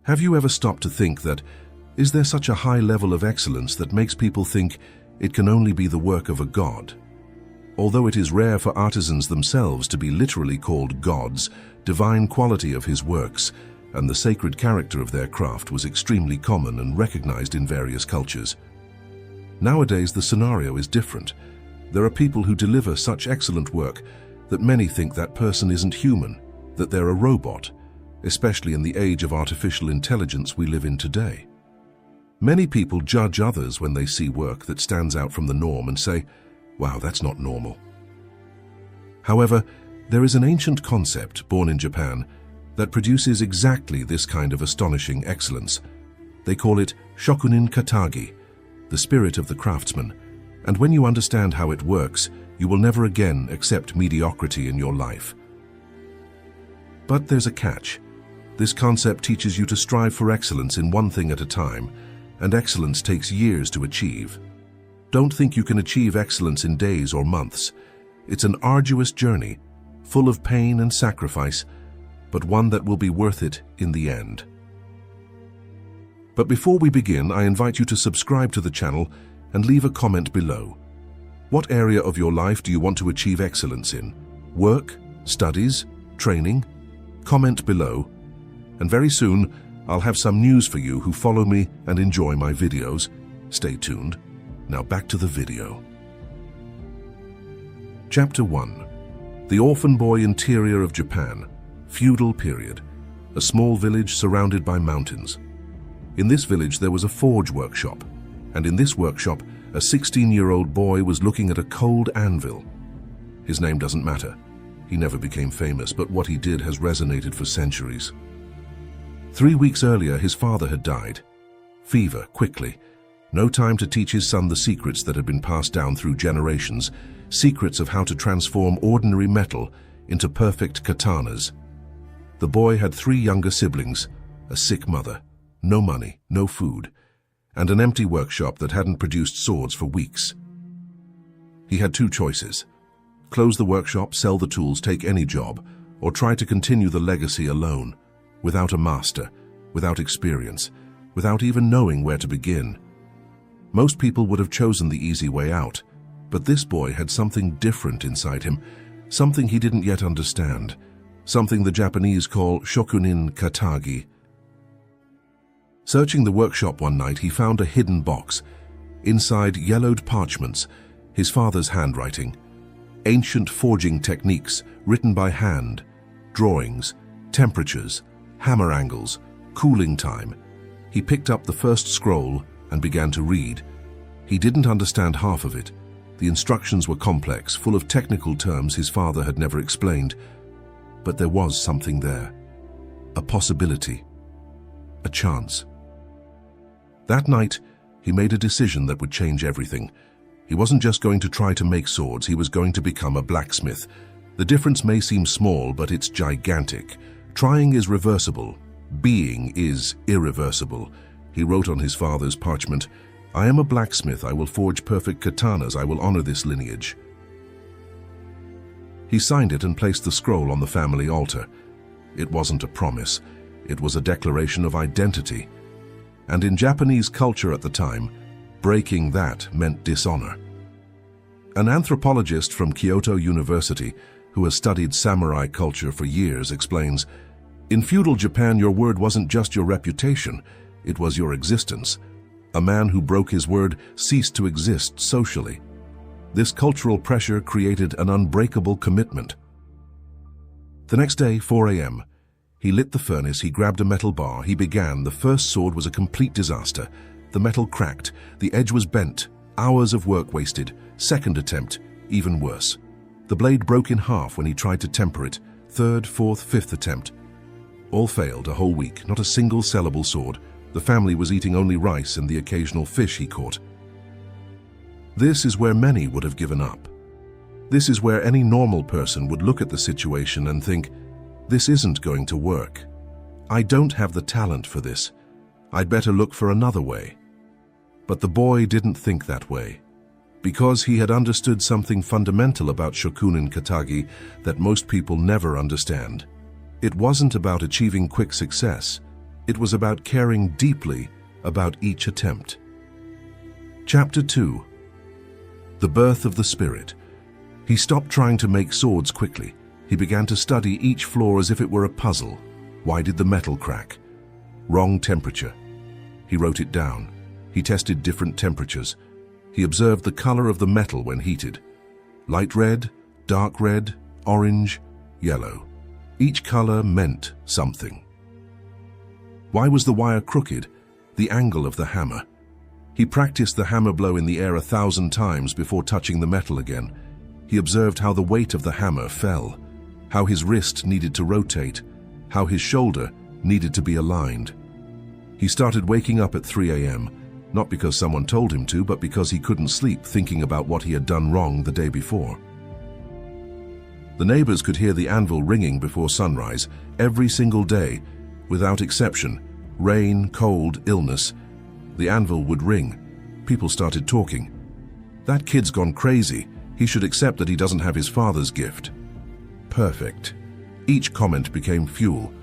Have you ever stopped to think that, is there such a high level of excellence that makes people think it can only be the work of a god? Although it is rare for artisans themselves to be literally called gods, divine quality of his works and the sacred character of their craft was extremely common and recognized in various cultures. Nowadays, the scenario is different. There are people who deliver such excellent work that many think that person isn't human, that they're a robot, especially in the age of artificial intelligence we live in today. Many people judge others when they see work that stands out from the norm and say, "Wow, that's not normal." However, there is an ancient concept born in Japan that produces exactly this kind of astonishing excellence. They call it Shokunin Katagi, the spirit of the craftsman, and when you understand how it works, you will never again accept mediocrity in your life. But there's a catch. This concept teaches you to strive for excellence in one thing at a time, and excellence takes years to achieve. Don't think you can achieve excellence in days or months. It's an arduous journey, full of pain and sacrifice, but one that will be worth it in the end. But before we begin, I invite you to subscribe to the channel and leave a comment below. What area of your life do you want to achieve excellence in? Work, studies, training? Comment below. And very soon, I'll have some news for you who follow me and enjoy my videos. Stay tuned. Now back to the video. Chapter 1. The Orphan Boy Interior of Japan. Feudal period. A small village surrounded by mountains. In this village there was a forge workshop, and in this workshop a 16-year-old boy was looking at a cold anvil. His name doesn't matter. He never became famous, but what he did has resonated for centuries. 3 weeks earlier his father had died. Fever, quickly. No time to teach his son the secrets that had been passed down through generations, secrets of how to transform ordinary metal into perfect katanas. The boy had 3 younger siblings, a sick mother, no money, no food, and an empty workshop that hadn't produced swords for weeks. He had 2 choices: close the workshop, sell the tools, take any job, or try to continue the legacy alone, without a master, without experience, without even knowing where to begin. Most people would have chosen the easy way out, but this boy had something different inside him, something he didn't yet understand, something the Japanese call Shokunin Katagi. Searching the workshop one night, he found a hidden box. Inside, yellowed parchments, his father's handwriting, ancient forging techniques written by hand, drawings, temperatures, hammer angles, cooling time. He picked up the first scroll and began to read. He didn't understand half of it. The instructions were complex, full of technical terms his father had never explained. But there was something there. A possibility. A chance. That night, he made a decision that would change everything. He wasn't just going to try to make swords, he was going to become a blacksmith. The difference may seem small, but it's gigantic. Trying is reversible. Being is irreversible. He wrote on his father's parchment, "I am a blacksmith, I will forge perfect katanas, I will honor this lineage." He signed it and placed the scroll on the family altar. It wasn't a promise, it was a declaration of identity. And in Japanese culture at the time, breaking that meant dishonor. An anthropologist from Kyoto University, who has studied samurai culture for years, explains, "In feudal Japan, your word wasn't just your reputation, it was your existence. A man who broke his word ceased to exist socially. This cultural pressure created an unbreakable commitment." The next day, 4 a.m., he lit the furnace, he grabbed a metal bar, he began. The first sword was a complete disaster. The metal cracked, the edge was bent, hours of work wasted. Second attempt, even worse. The blade broke in half when he tried to temper it. Third, fourth, fifth attempt. All failed, a whole week, not a single sellable sword. The family was eating only rice and the occasional fish he caught. This is where many would have given up. This is where any normal person would look at the situation and think, "This isn't going to work. I don't have the talent for this. I'd better look for another way." But the boy didn't think that way, because he had understood something fundamental about Shokunin Katagi that most people never understand. It wasn't about achieving quick success. It was about caring deeply about each attempt. Chapter 2. The Birth of the Spirit. He stopped trying to make swords quickly. He began to study each flaw as if it were a puzzle. Why did the metal crack? Wrong temperature. He wrote it down. He tested different temperatures. He observed the color of the metal when heated. Light red, dark red, orange, yellow. Each color meant something. Why was the wire crooked? The angle of the hammer. He practiced the hammer blow in the air 1,000 times before touching the metal again. He observed how the weight of the hammer fell, how his wrist needed to rotate, how his shoulder needed to be aligned. He started waking up at 3 a.m., not because someone told him to, but because he couldn't sleep thinking about what he had done wrong the day before. The neighbors could hear the anvil ringing before sunrise every single day, without exception. Rain, cold, illness. The anvil would ring. People started talking. That kid's gone crazy. He should accept that he doesn't have his father's gift. Perfect. Each comment became fuel.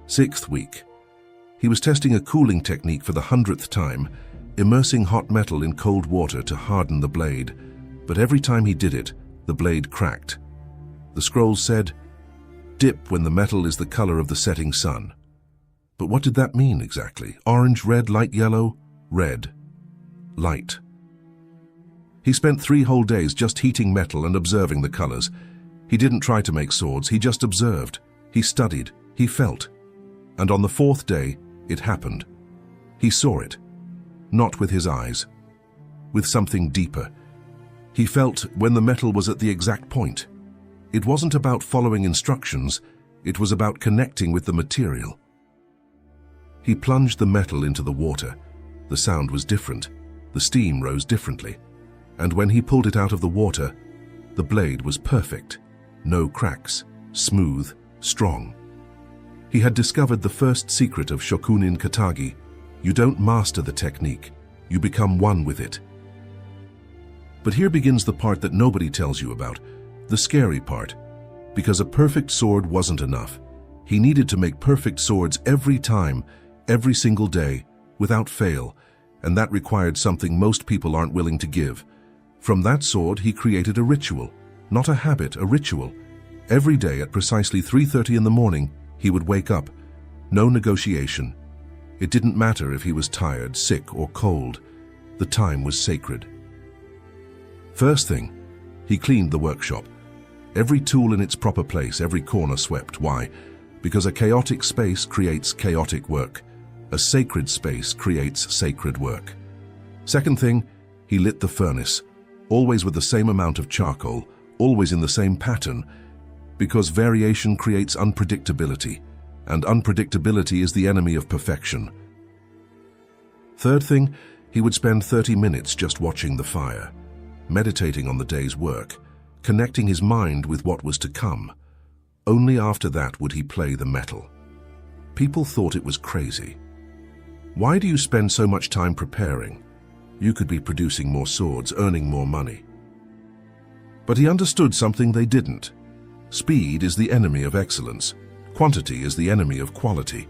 6th week. He was testing a cooling technique for the 100th time, immersing hot metal in cold water to harden the blade. But every time he did it, the blade cracked. The scrolls said, "Dip when the metal is the color of the setting sun." But what did that mean exactly? Orange, red, light yellow, red, light. He spent 3 whole days just heating metal and observing the colors. He didn't try to make swords, he just observed. He studied, he felt. And on the 4th day, it happened. He saw it, not with his eyes, with something deeper. He felt when the metal was at the exact point. It wasn't about following instructions, it was about connecting with the material. He plunged the metal into the water. The sound was different. The steam rose differently. And when he pulled it out of the water, the blade was perfect. No cracks, smooth, strong. He had discovered the first secret of Shokunin Katagi. You don't master the technique, you become one with it. But here begins the part that nobody tells you about, the scary part. Because a perfect sword wasn't enough. He needed to make perfect swords every time, every single day, without fail, and that required something most people aren't willing to give. From that sword, he created a ritual, not a habit, a ritual. Every day at precisely 3:30 in the morning, he would wake up. No negotiation. It didn't matter if he was tired, sick, or cold. The time was sacred. First thing, he cleaned the workshop. Every tool in its proper place, every corner swept. Why? Because a chaotic space creates chaotic work. A sacred space creates sacred work. Second thing, he lit the furnace, always with the same amount of charcoal, always in the same pattern, because variation creates unpredictability, and unpredictability is the enemy of perfection. Third thing, he would spend 30 minutes just watching the fire, meditating on the day's work, connecting his mind with what was to come. Only after that would he play the metal. People thought it was crazy. Why do you spend so much time preparing? You could be producing more swords, earning more money. But he understood something they didn't. Speed is the enemy of excellence. Quantity is the enemy of quality.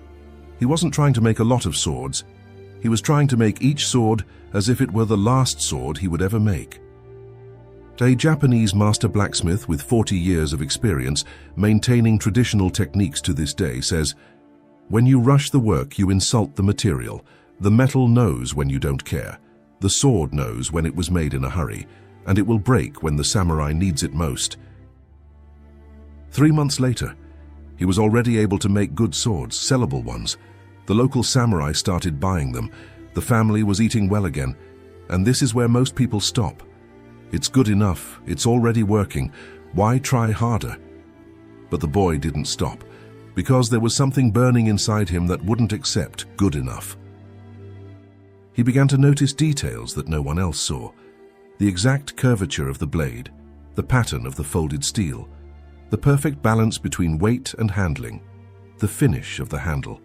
He wasn't trying to make a lot of swords. He was trying to make each sword as if it were the last sword he would ever make. A Japanese master blacksmith with 40 years of experience, maintaining traditional techniques to this day, says, "When you rush the work, you insult the material. The metal knows when you don't care. The sword knows when it was made in a hurry, and it will break when the samurai needs it most." 3 months later, he was already able to make good swords, sellable ones. The local samurai started buying them. The family was eating well again, and this is where most people stop. It's good enough, it's already working, why try harder? But the boy didn't stop, because there was something burning inside him that wouldn't accept good enough. He began to notice details that no one else saw. The exact curvature of the blade, the pattern of the folded steel, the perfect balance between weight and handling, the finish of the handle.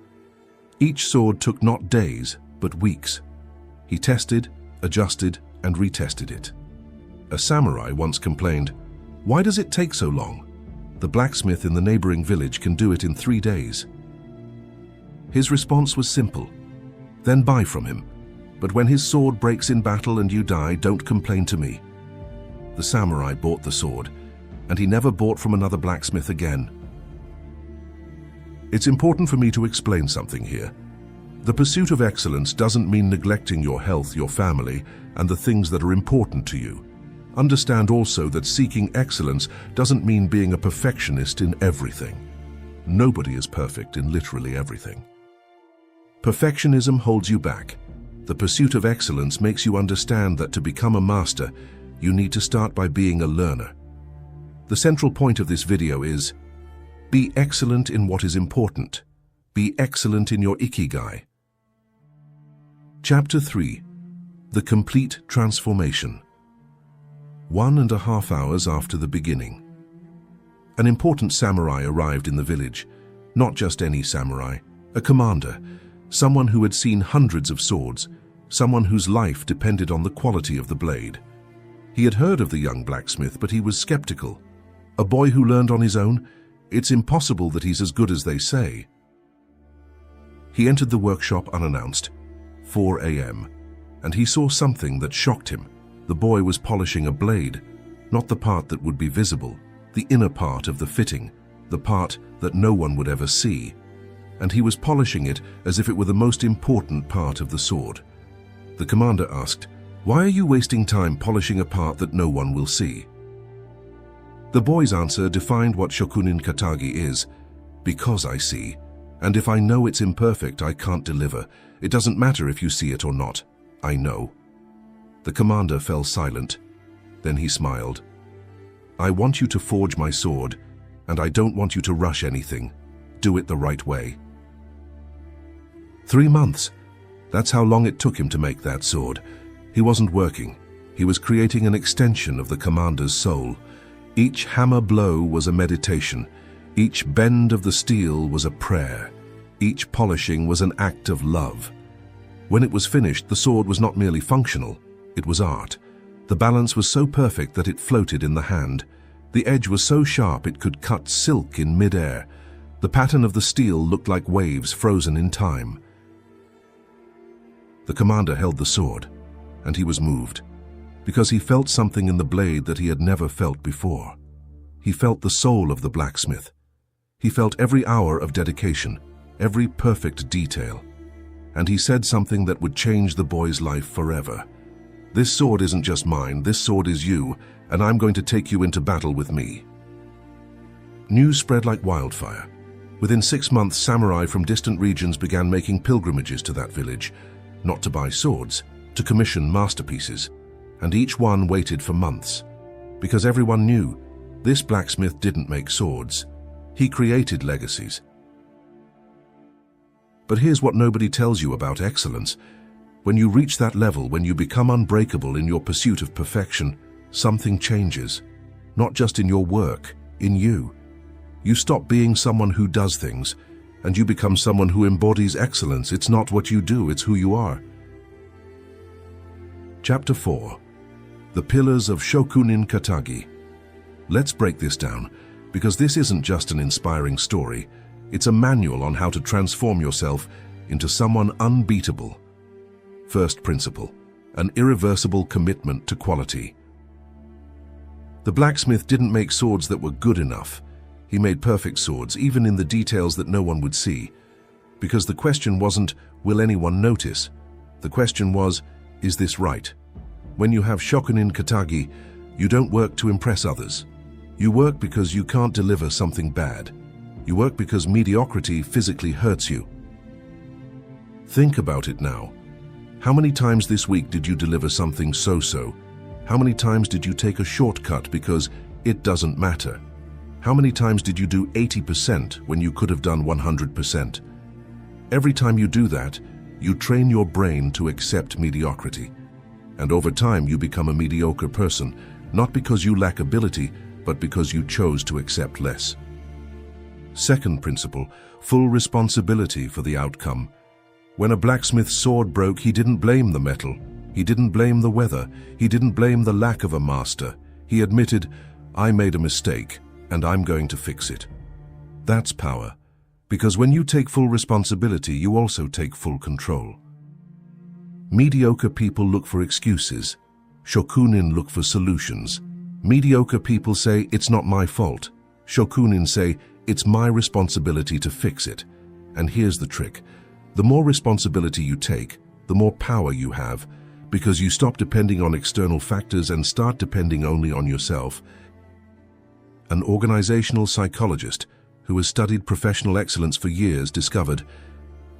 Each sword took not days, but weeks. He tested, adjusted, and retested it. A samurai once complained, "Why does it take so long? The blacksmith in the neighboring village can do it in 3 days." His response was simple. Then buy from him. But when his sword breaks in battle and you die, don't complain to me. The samurai bought the sword, and he never bought from another blacksmith again. It's important for me to explain something here. The pursuit of excellence doesn't mean neglecting your health, your family, and the things that are important to you. Understand also that seeking excellence doesn't mean being a perfectionist in everything. Nobody is perfect in literally everything. Perfectionism holds you back. The pursuit of excellence makes you understand that to become a master, you need to start by being a learner. The central point of this video is, be excellent in what is important. Be excellent in your ikigai. Chapter 3. The Complete Transformation. 1.5 hours after the beginning. An important samurai arrived in the village. Not just any samurai, a commander, someone who had seen hundreds of swords, someone whose life depended on the quality of the blade. He had heard of the young blacksmith, but he was skeptical. A boy who learned on his own? It's impossible that he's as good as they say. He entered the workshop unannounced, 4 a.m., and he saw something that shocked him. The boy was polishing a blade, not the part that would be visible, the inner part of the fitting, the part that no one would ever see. And he was polishing it as if it were the most important part of the sword. The commander asked, "Why are you wasting time polishing a part that no one will see?" The boy's answer defined what Shokunin Katagi is. Because I see, and if I know it's imperfect, I can't deliver. It doesn't matter if you see it or not. I know. The commander fell silent. Then he smiled. I want you to forge my sword, and I don't want you to rush anything. Do it the right way. 3 months. That's how long it took him to make that sword. He wasn't working. He was creating an extension of the commander's soul. Each hammer blow was a meditation. Each bend of the steel was a prayer. Each polishing was an act of love. When it was finished, the sword was not merely functional, it was art. The balance was so perfect that it floated in the hand. The edge was so sharp it could cut silk in mid-air. The pattern of the steel looked like waves frozen in time. The commander held the sword, and he was moved, because he felt something in the blade that he had never felt before. He felt the soul of the blacksmith. He felt every hour of dedication, every perfect detail. And he said something that would change the boy's life forever. This sword isn't just mine, this sword is you, and I'm going to take you into battle with me. News spread like wildfire. Within 6 months, samurai from distant regions began making pilgrimages to that village, not to buy swords, to commission masterpieces, and each one waited for months, because everyone knew this blacksmith didn't make swords, he created legacies. But here's what nobody tells you about excellence. When you reach that level, when you become unbreakable in your pursuit of perfection, something changes. Not just in your work, in you. You stop being someone who does things, and you become someone who embodies excellence. It's not what you do, it's who you are. Chapter 4. The Pillars of Shokunin Katagi. Let's break this down, because this isn't just an inspiring story. It's a manual on how to transform yourself into someone unbeatable. First principle, an irreversible commitment to quality. The blacksmith didn't make swords that were good enough. He made perfect swords, even in the details that no one would see. Because the question wasn't, will anyone notice? The question was, is this right? When you have Shokunin Katagi, you don't work to impress others. You work because you can't deliver something bad. You work because mediocrity physically hurts you. Think about it now. How many times this week did you deliver something so-so? How many times did you take a shortcut because it doesn't matter? How many times did you do 80% when you could have done 100%? Every time you do that, you train your brain to accept mediocrity. And over time you become a mediocre person, not because you lack ability, but because you chose to accept less. Second principle, full responsibility for the outcome. When a blacksmith's sword broke, he didn't blame the metal. He didn't blame the weather. He didn't blame the lack of a master. He admitted, I made a mistake, and I'm going to fix it. That's power. Because when you take full responsibility, you also take full control. Mediocre people look for excuses. Shokunin look for solutions. Mediocre people say, "It's not my fault." Shokunin say, "It's my responsibility to fix it." And here's the trick. The more responsibility you take, the more power you have, because you stop depending on external factors and start depending only on yourself. An organizational psychologist who has studied professional excellence for years discovered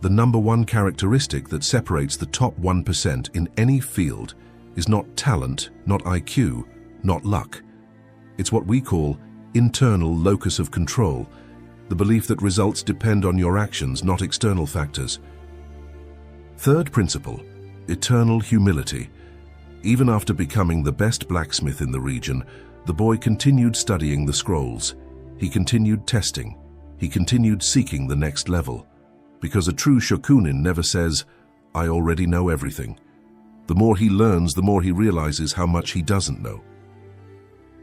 the number one characteristic that separates the top 1% in any field is not talent, not IQ, not luck. It's what we call internal locus of control, the belief that results depend on your actions, not external factors. Third principle, eternal humility. Even after becoming the best blacksmith in the region, the boy continued studying the scrolls. He continued testing. He continued seeking the next level. Because a true shokunin never says, "I already know everything." The more he learns, the more he realizes how much he doesn't know.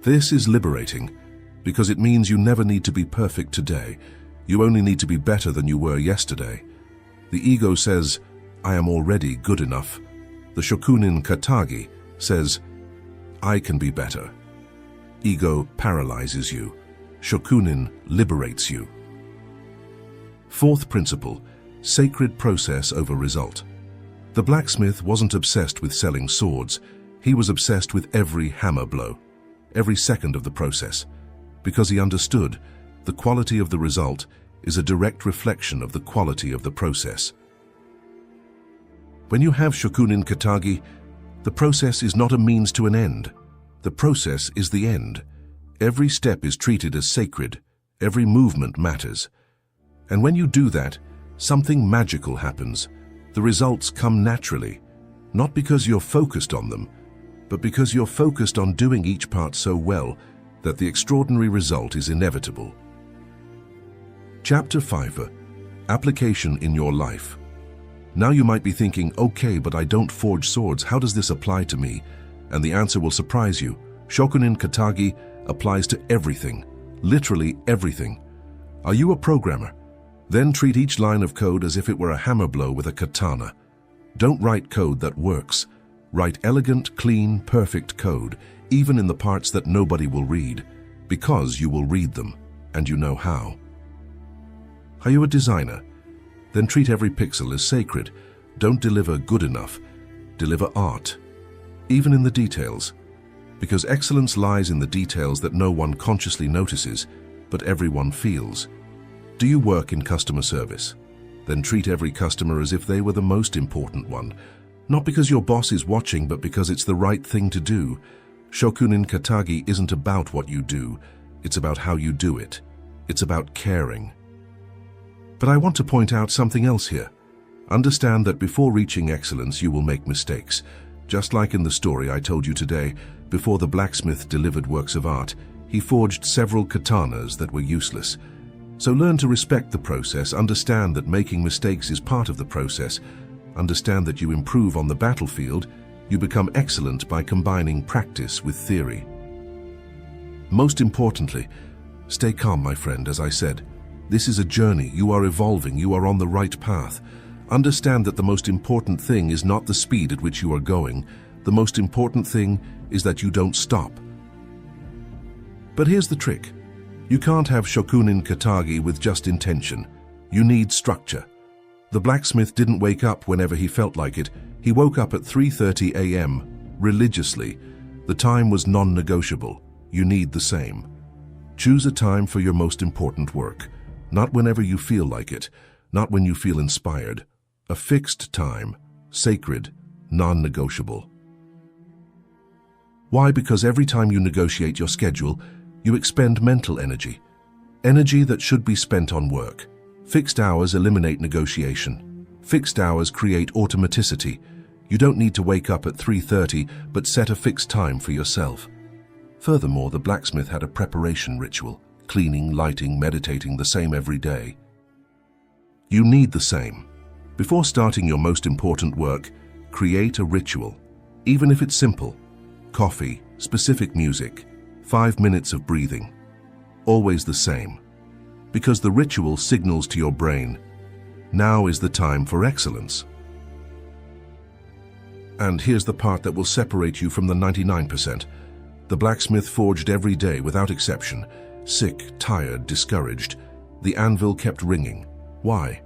This is liberating, because it means you never need to be perfect today. You only need to be better than you were yesterday. The ego says, "I am already good enough." The Shokunin Katagi says, "I can be better." Ego paralyzes you. Shokunin liberates you. Fourth principle, sacred process over result. The blacksmith wasn't obsessed with selling swords. He was obsessed with every hammer blow, every second of the process, because he understood the quality of the result is a direct reflection of the quality of the process. When you have Shokunin Katagi, the process is not a means to an end. The process is the end. Every step is treated as sacred. Every movement matters. And when you do that, something magical happens. The results come naturally, not because you're focused on them, but because you're focused on doing each part so well that the extraordinary result is inevitable. Chapter 5. Application in your life. Now you might be thinking, "Okay, but I don't forge swords. How does this apply to me?" And the answer will surprise you. Shokunin Katagi applies to everything, literally everything. Are you a programmer? Then treat each line of code as if it were a hammer blow with a katana. Don't write code that works. Write elegant, clean, perfect code, even in the parts that nobody will read, because you will read them, and you know how. Are you a designer? Then treat every pixel as sacred. Don't deliver good enough. Deliver art, even in the details, because excellence lies in the details that no one consciously notices, but everyone feels. Do you work in customer service? Then treat every customer as if they were the most important one, not because your boss is watching, but because it's the right thing to do. Shokunin Katagi isn't about what you do, it's about how you do it. It's about caring. But I want to point out something else here. Understand that before reaching excellence, you will make mistakes. Just like in the story I told you today, before the blacksmith delivered works of art, he forged several katanas that were useless. So learn to respect the process, understand that making mistakes is part of the process, understand that you improve on the battlefield, you become excellent by combining practice with theory. Most importantly, stay calm, my friend, as I said. This is a journey, you are evolving, you are on the right path. Understand that the most important thing is not the speed at which you are going, the most important thing is that you don't stop. But here's the trick. You can't have Shokunin Katagi with just intention. You need structure. The blacksmith didn't wake up whenever he felt like it. He woke up at 3:30 a.m. religiously. The time was non-negotiable. You need the same. Choose a time for your most important work. Not whenever you feel like it. Not when you feel inspired. A fixed time. Sacred. Non-negotiable. Why? Because every time you negotiate your schedule, you expend mental energy. Energy that should be spent on work. Fixed hours eliminate negotiation. Fixed hours create automaticity. You don't need to wake up at 3:30, but set a fixed time for yourself. Furthermore, the blacksmith had a preparation ritual. Cleaning, lighting, meditating, the same every day. You need the same. Before starting your most important work, create a ritual. Even if it's simple. Coffee, specific music, 5 minutes of breathing. Always the same. Because the ritual signals to your brain, now is the time for excellence. And here's the part that will separate you from the 99%. The blacksmith forged every day without exception. Sick, tired, discouraged, the anvil kept ringing. Why?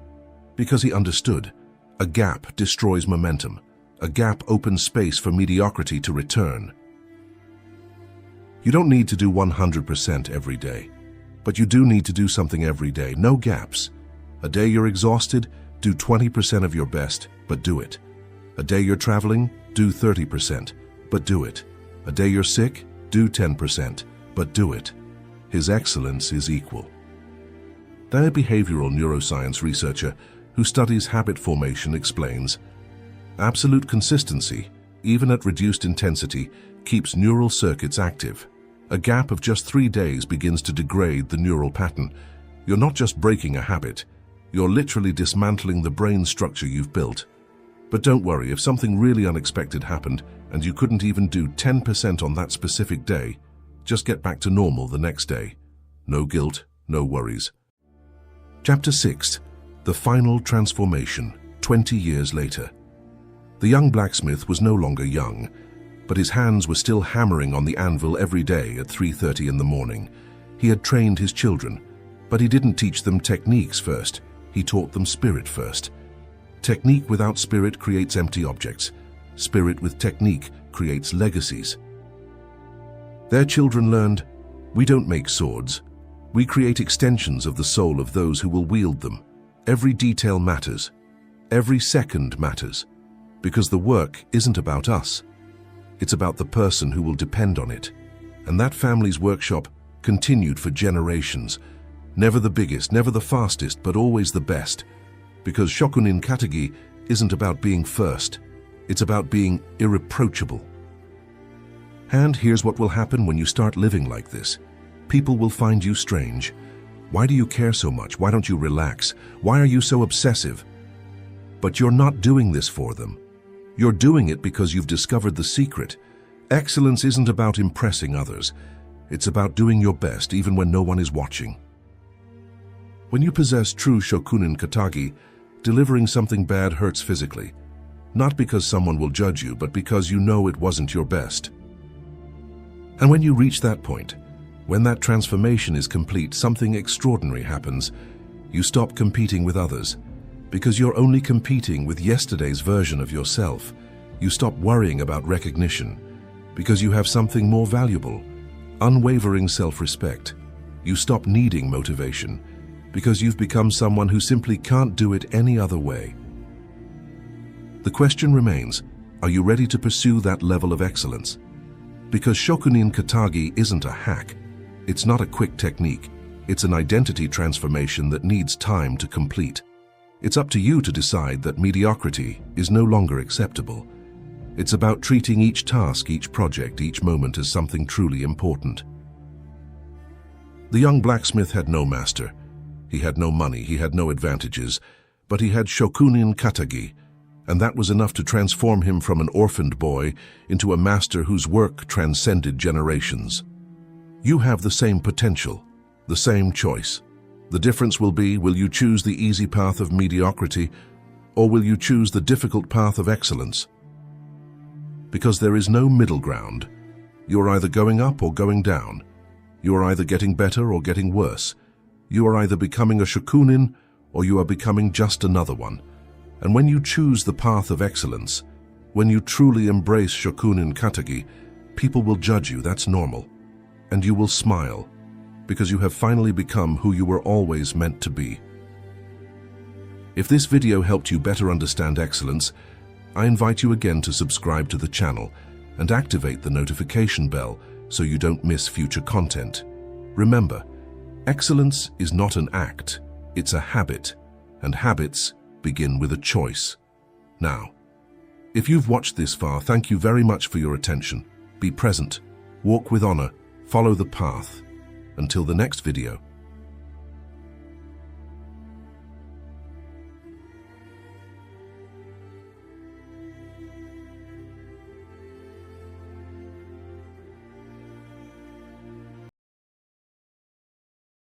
Because he understood. A gap destroys momentum. A gap opens space for mediocrity to return. You don't need to do 100% every day, but you do need to do something every day. No gaps. A day you're exhausted, do 20% of your best, but do it. A day you're traveling, do 30%, but do it. A day you're sick, do 10%, but do it. His excellence is equal. A behavioral neuroscience researcher who studies habit formation explains, absolute consistency, even at reduced intensity, keeps neural circuits active. A gap of just 3 days begins to degrade the neural pattern. You're not just breaking a habit, you're literally dismantling the brain structure you've built. But don't worry, if something really unexpected happened and you couldn't even do 10% on that specific day, just get back to normal the next day. No guilt, no worries. Chapter 6. The Final Transformation, 20 years later. The young blacksmith was no longer young, but his hands were still hammering on the anvil every day at 3:30 in the morning. He had trained his children, but he didn't teach them techniques first. He taught them spirit first. Technique without spirit creates empty objects. Spirit with technique creates legacies. Their children learned, we don't make swords. We create extensions of the soul of those who will wield them. Every detail matters. Every second matters. Because the work isn't about us. It's about the person who will depend on it. And that family's workshop continued for generations. Never the biggest, never the fastest, but always the best. Because Shokunin Katagi isn't about being first. It's about being irreproachable. And here's what will happen when you start living like this. People will find you strange. Why do you care so much? Why don't you relax? Why are you so obsessive? But you're not doing this for them. You're doing it because you've discovered the secret. Excellence isn't about impressing others. It's about doing your best even when no one is watching. When you possess true Shokunin Katagi, delivering something bad hurts physically. Not because someone will judge you, but because you know it wasn't your best. And when you reach that point, when that transformation is complete, something extraordinary happens. You stop competing with others, because you're only competing with yesterday's version of yourself. You stop worrying about recognition, because you have something more valuable, unwavering self-respect. You stop needing motivation, because you've become someone who simply can't do it any other way. The question remains, are you ready to pursue that level of excellence? Because Shokunin Katagi isn't a hack. It's not a quick technique. It's an identity transformation that needs time to complete. It's up to you to decide that mediocrity is no longer acceptable. It's about treating each task, each project, each moment as something truly important. The young blacksmith had no master. He had no money, he had no advantages, but he had Shokunin Katagi, and that was enough to transform him from an orphaned boy into a master whose work transcended generations. You have the same potential, the same choice. The difference will be, will you choose the easy path of mediocrity, or will you choose the difficult path of excellence? Because there is no middle ground. You are either going up or going down. You are either getting better or getting worse. You are either becoming a Shokunin or you are becoming just another one. And when you choose the path of excellence, when you truly embrace Shokunin Katagi, people will judge you, that's normal. And you will smile, because you have finally become who you were always meant to be. If this video helped you better understand excellence, I invite you again to subscribe to the channel and activate the notification bell so you don't miss future content. Remember, excellence is not an act, it's a habit, and habits begin with a choice. Now, if you've watched this far, thank you very much for your attention. Be present, walk with honor, follow the path. Until the next video.